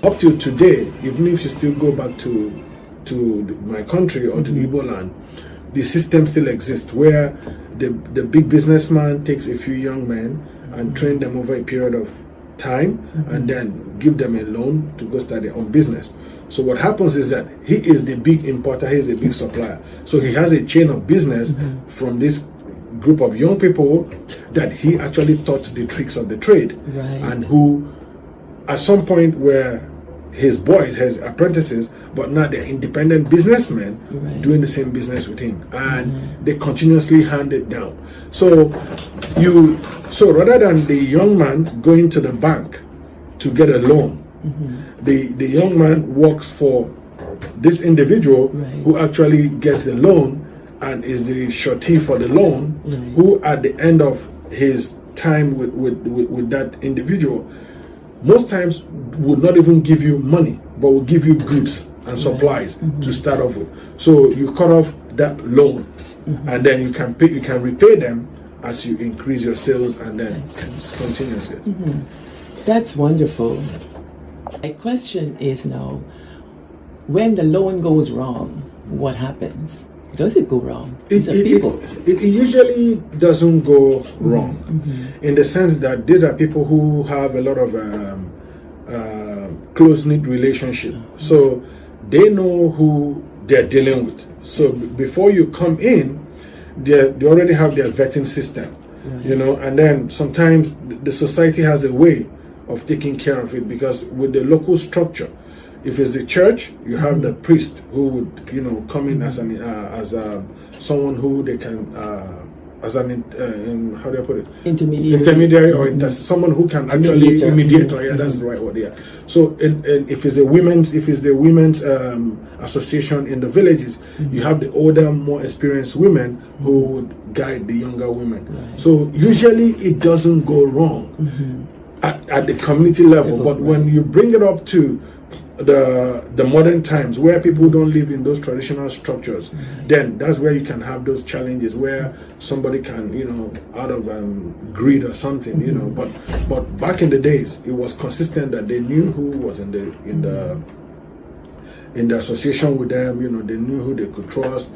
Up till today, even if you still go back to my country or to Igbo land, the system still exists where the big businessman takes a few young men and train them over a period of time and then give them a loan to go start their own business. So what happens is that he is the big importer, he is the big supplier. So he has a chain of business from this group of young people that he actually taught the tricks of the trade, and who at some point were his boys, his apprentices, but now they're independent businessmen doing the same business with him, and they continuously hand it down. So rather than the young man going to the bank to get a loan, the young man works for this individual who actually gets the loan and is the surety for the loan, who at the end of his time with that individual most times would not even give you money, but will give you goods and supplies to start off with. So you cut off that loan, and then you can repay them as you increase your sales, and then continuously. That's wonderful. My question is now, when the loan goes wrong, what happens? Does it go wrong? It usually doesn't go wrong, in the sense that these are people who have a lot of close-knit relationship. So they know who they're dealing with. So before you come in, they already have their vetting system, and then sometimes the society has a way of taking care of it, because with the local structure, if it's the church, you have the priest who would, come in as someone who they can, how do I put it? Intermediary or someone who can actually mediator. Yeah, that's the right word. Yeah. So, and if it's the women's association in the villages, you have the older, more experienced women who would guide the younger women. So usually it doesn't go wrong at the community level, but when you bring it up to the modern times where people don't live in those traditional structures, then that's where you can have those challenges where somebody can, out of greed or something, but back in the days it was consistent that they knew who was in the association with them, they knew who they could trust.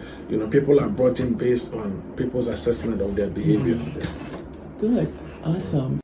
People are brought in based on people's assessment of their behavior. Good. Awesome.